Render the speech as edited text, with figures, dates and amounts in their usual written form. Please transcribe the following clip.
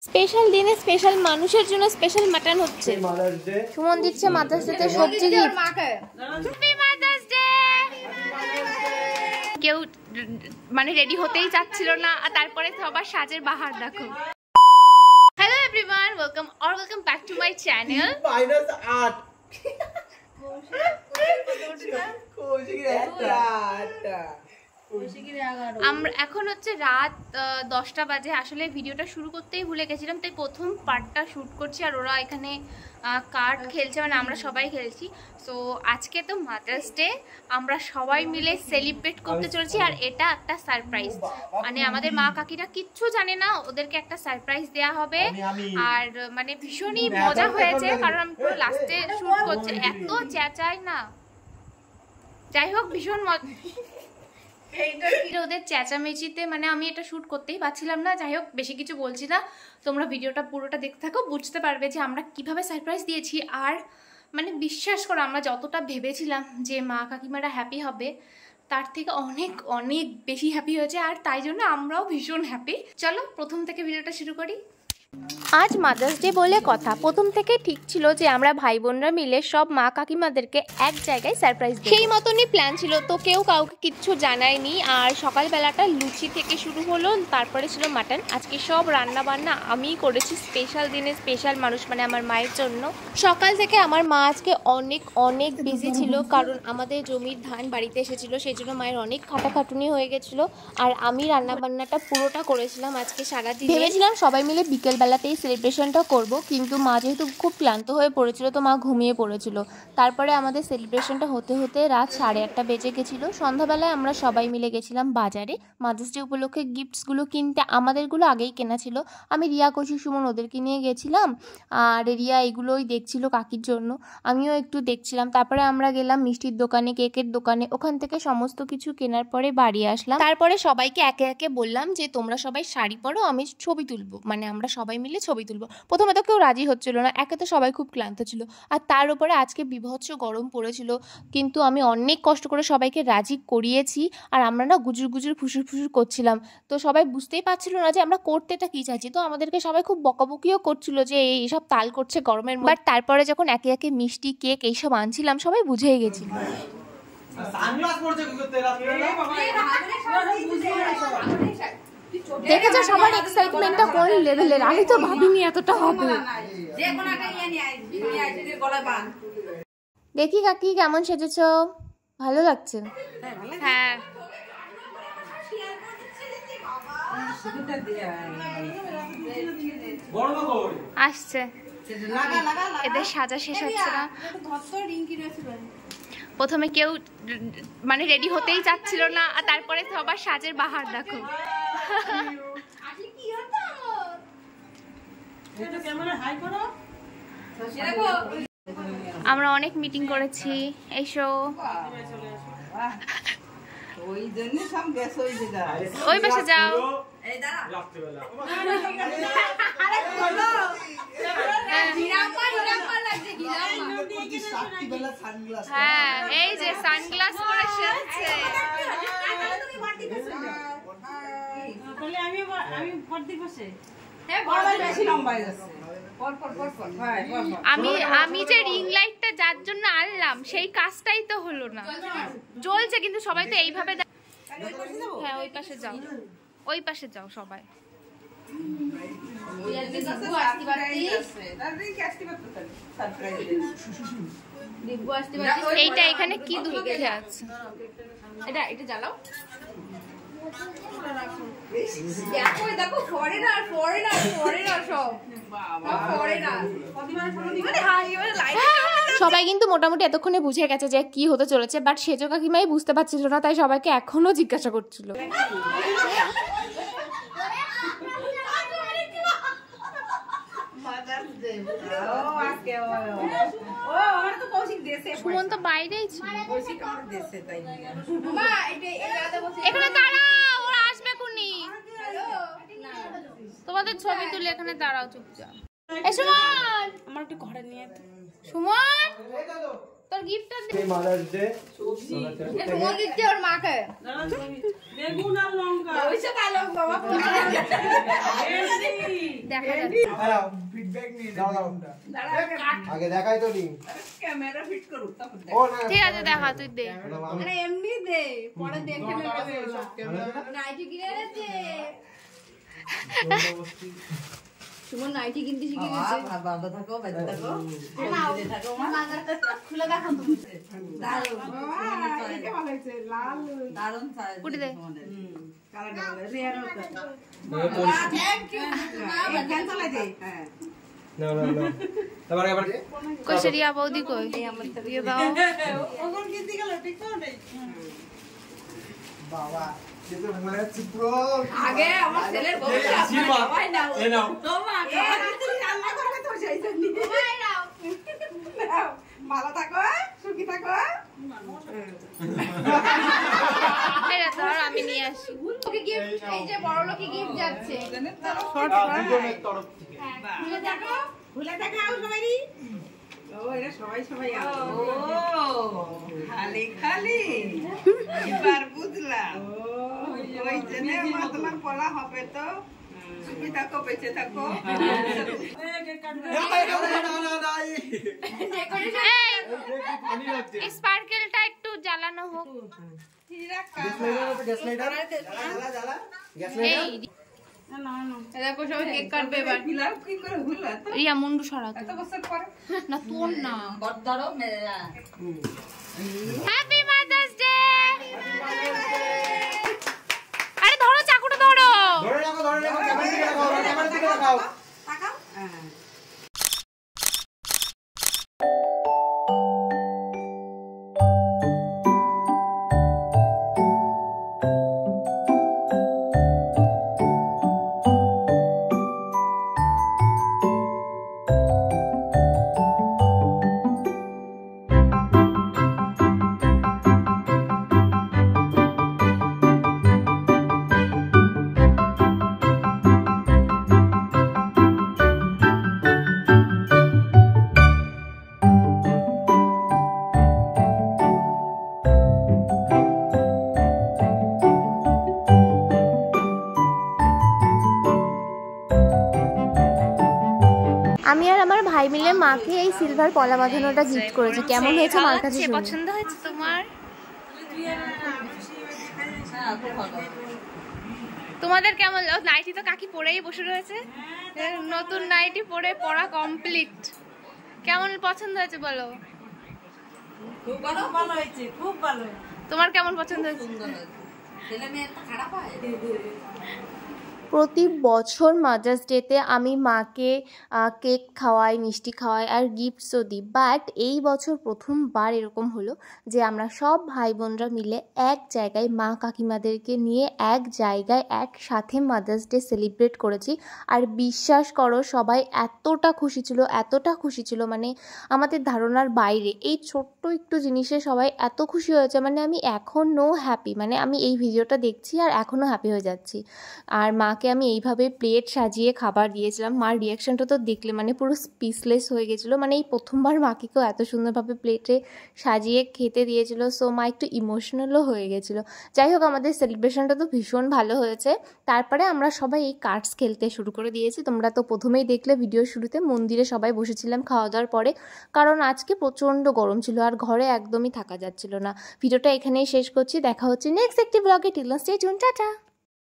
Special দিনে special মানুষের জন্য স্পেশাল মাটন হচ্ছে। সুমন দিচ্ছে মাদার্স ডে তে সবজি গিফট। Happy mother's day. কেউ মানে রেডি হতেই চাচ্ছিল না, আর তারপরে সবার সাজের বাহার দেখো। Hello everyone, welcome back to my channel. -8 আমরা এখন হচ্ছে রাত 10টা বাজে। আসলে ভিডিওটা শুরু করতেই ভুলে গেছিলাম, তাই প্রথম পার্টটা শ্যুট করছি। আর ওরা এখানে কার্ড খেলছে, মানে আমরা সবাই খেলছি। সো আজকে তো মাদার্স ডে, আমরা সবাই মিলে সেলিব্রেট করতে চলেছি। আর এটা একটা সারপ্রাইজ, মানে আমাদের মা কাকিরা কিচ্ছু জানে না, ওদেরকে একটা সারপ্রাইজ দেয়া হবে। আর মানে ভীষণই মজা হয়েছে, কারণ আমি পুরো লাস্টে শ্যুট করছি, এত চেঁচাই না। যাই হোক, ভীষণ ওদের চেঁচামেচিতে মানে আমি এটা শুট করতেই পারছিলাম না। যাই হোক, বেশি কিছু বলছি না, তোমরা ভিডিওটা পুরোটা দেখতে থাকো, বুঝতে পারবে যে আমরা কিভাবে সারপ্রাইজ দিয়েছি। আর মানে বিশ্বাস করো, আমরা যতটা ভেবেছিলাম যে মা কাকিমারা হ্যাপি হবে, তার থেকে অনেক অনেক বেশি হ্যাপি হয়েছে। আর তাই জন্য আমরাও ভীষণ হ্যাপি। চলো প্রথম থেকে ভিডিওটা শুরু করি। আজ মাদার্স ডে বলে কথা, প্রথম থেকে ঠিক ছিল যে আমরা ভাই বোনরা মিলে সব মা কাকিমাদেরকে এক জায়গায় সারপ্রাইজ দেব। সেই মতনই প্ল্যান ছিল, তো কেউ কাউকে কিচ্ছু জানায়নি। আর সকালবেলাটা লুচি থেকে শুরু হলো, তারপরে ছিল মাটন। আজকে সব রান্না বান্না আমিই করেছি, স্পেশাল দিনে স্পেশাল মানুষ মানে আমার মায়ের জন্য। সকাল থেকে আমার মা আজকে অনেক অনেক বিজি ছিল, কারণ আমাদের জমির ধান বাড়িতে এসেছিলো, সেই জন্য মায়ের অনেক খাটাখাটুনি হয়ে গেছিলো। আর আমি রান্না বান্নাটা পুরোটা করেছিলাম আজকে সারাদিন। ভেবেছিলাম সবাই মিলে বিকেল বেলাতেই সেলিব্রেশনটা করব, কিন্তু মা যেহেতু খুব ক্লান্ত হয়ে পড়েছিল, তো মা ঘুমিয়ে পড়েছিল। তারপরে আমাদের সেলিব্রেশনটা হতে হতে রাত 8:30 বেজে গেছিলো। সন্ধ্যাবেলায় আমরা সবাই মিলে গেছিলাম বাজারে মাদার্স ডে উপলক্ষে গিফটসগুলো কিনতে। আমাদেরগুলো আগেই কেনা ছিল, আমি রিয়া, কৌশিক, সুমন ওদেরকে নিয়ে গেছিলাম। আর রিয়া এগুলোই দেখছিল কাকির জন্য, আমিও একটু দেখছিলাম। তারপরে আমরা গেলাম মিষ্টির দোকানে, কেকের দোকানে, ওখান থেকে সমস্ত কিছু কেনার পরে বাড়ি আসলাম। তারপরে সবাইকে একে একে বললাম যে তোমরা সবাই শাড়ি পরো, আমি ছবি তুলবো, মানে আমরা সবাই মিলে ছবি তুলবো। প্রথমে তো কেউ রাজি হচ্ছিল না, একে তো সবাই খুব ক্লান্ত ছিল, আর তার উপরে আজকে বিভৎস গরম পড়েছিল। কিন্তু আমি অনেক কষ্ট করে সবাইকে রাজি করিয়েছি। আর আমরা না গুজুর গুজুর ফুসুর ফুসুর করছিলাম, তো সবাই বুঝতেই পারছিল না যে আমরা করতেটা কি চাইছি। তো আমাদেরকে সবাই খুব বকাবকিও করছিল যে এইসব তাল করছে গরমের মধ্যে। বাট তারপরে যখন একে একে মিষ্টি, কেক এইসব আনছিলাম, সবাই বুঝেই গেছিল। দেখেছো সবার এক্সাইটমেন্টটা কোন লেভেলের, আমি তো ভাবিনি এতটা হবে। দেখি কাকি কেমন সেজেছো, ভালো লাগছে? হ্যাঁ, আসছে, এদের সাজা শেষ হচ্ছে না। প্রথমে কেউ মানে রেডি হতেই চাচ্ছিল না, আর তারপরে সবার সাজের বাহার দেখো। আমরা অনেক মিটিং করেছি, এইসো ওই পাশে যাও। হ্যাঁ, এই যে সানগ্লাস পরে এসেছে। আমি যে রিং লাইটটা যার জন্য আনলাম, সেই কাজটাই তো হলো না। জ্বলছে কিন্তু সবাই তো এইভাবে। হ্যাঁ, ওই পাশে যাও, ওই পাশে যাও সবাই। এইটা এখানে কি দুঃখে আছে, এটা জ্বালাও। সবাই কিন্তু মোটামুটি এতক্ষণে বুঝে গেছে যে কি হতে চলেছে, বাট সেজো কাকিমাই বুঝতে পারছিল না, তাই সবাইকে এখনো জিজ্ঞাসা করছিল। সুমন তো বাইরেই ছিল, এখানে দাঁড়াও, ওরা আসবে কোনি। তোমাদের ছবি তুলে এখানে দাঁড়াও চুপচাপ। আমার একটু ঘরে নিয়ে সুমন তোর গিফটটা দে। মাদার্স ডে সুমন দিচ্ছে ওর মাকে বেগুন আর লঙ্কা ওইসব কালো বাবা দেখা যাচ্ছে ফিডব্যাক নিয়ে আগে দেখাই তো নি ক্যামেরা ফিট করুক তারপর ও না ঠিক আছে দেখা তুই দে আরে এমনি দে পরে দেখে নেবে নাইটি কিনে এনেছে সুমন নাইটি কিনতে শিখে গেছে বাবা থাকো বাইরে থাকো বাইরে থাকো মা খুলে দেখো তুমি দারুণ এটা ভালো হয়েছে লাল দারুণ সাইজ উঠে দে কালার ভালো রেয়ার হতো থ্যাংক ইউ ক্যান্সেল দে হ্যাঁ না না না তারপরে আবার কইরিয়া বৌদি কই দিয়ে দাও ওখন কিনতে গেল ঠিক তো নেই বাবা যেতে মনে হচ্ছে পুরো আগে আমার ছেলের বউ সবাই নাও এই নাও তোমা তুই আল্লাহ করবে তো সেই জন্য ভাই নাও ভালো থাকো সুখী থাকো এটা ধর আমি নিয়ে আসি ওকে গিফট এই যে বড় লোকে গিফট যাচ্ছে দুজনের তরফ থেকে খুলে দেখো ভুলে থাকো আও সবাই ও এরা সবাই সবাই আও ও খালি খালি এবার বুঝলাম ওই জন্য মতলব পড়া হবে তো সুখী থাকো বেঁচে থাকো এই স্পার্কেলটা একটু জ্বালানো হোক এই দেখো সবাই কেক কাটবে এবার বিলাপ কি করে ভুলা রিয়া মুন্ডু সরাতো এত বছর পরে না তোর না বড় মেরা হ্যাপি মাদার্স ডে আরে ধরো চাকুটা ধরো ধরে রাখো ক্যামেরা দিকে দেখাও তাকাও হ্যাঁ আমি আর আমার ভাই মিলে মাকে এই সিলভার পলা বাঁধানোটা গিফট করেছি কেমন হয়েছে মার কাছে পছন্দ হয়েছে তোমার তোমাদের কেমন নাইটি তো কাকি পরেই বসে রয়েছে নতুন নাইটি পরে পড়া কমপ্লিট কেমন পছন্দ হয়েছে বলো খুব ভালো হয়েছে খুব ভালো তোমার কেমন পছন্দ হয়েছে সুন্দর হয়েছে ছেলে মেয়ে খারাপ হয় প্রতি বছর মাদার্স ডেতে আমি মাকে কেক খাওয়াই মিষ্টি খাওয়াই আর গিফটসও দিই বাট এই বছর প্রথমবার এরকম হলো যে আমরা সব ভাই বোনরা মিলে এক জায়গায় মা কাকিমাদেরকে নিয়ে এক জায়গায় একসাথে মাদার্স ডে সেলিব্রেট করেছি আর বিশ্বাস করো সবাই এতটা খুশি ছিল মানে আমাদের ধারণার বাইরে এই ছোট্ট একটু জিনিসে সবাই এত খুশি হয়েছে মানে আমি এখনও হ্যাপি মানে আমি এই ভিডিওটা দেখছি আর এখনও হ্যাপি হয়ে যাচ্ছি আর মাকে আমি এইভাবে প্লেট সাজিয়ে খাবার দিয়েছিলাম মার রিয়াকশনটা তো দেখলে মানে পুরো স্পিচলেস হয়ে গেছিলো মানে এই প্রথমবার মাকে কেউ এত সুন্দরভাবে প্লেটে সাজিয়ে খেতে দিয়েছিল সো মা একটু ইমোশনালও হয়ে গেছিলো যাই হোক আমাদের সেলিব্রেশনটা তো ভীষণ ভালো হয়েছে তারপরে আমরা সবাই এই কার্ডস খেলতে শুরু করে দিয়েছি তোমরা তো প্রথমেই দেখলে ভিডিও শুরুতে মন্দিরে সবাই বসেছিলাম খাওয়া দাওয়ার পরে কারণ আজকে প্রচণ্ড গরম ছিল আর ঘরে একদমই থাকা যাচ্ছিল না ভিডিওটা এখানেই শেষ করছি দেখা হচ্ছে নেক্সট একটি ব্লগে টিল স্টে টিউন টাটা।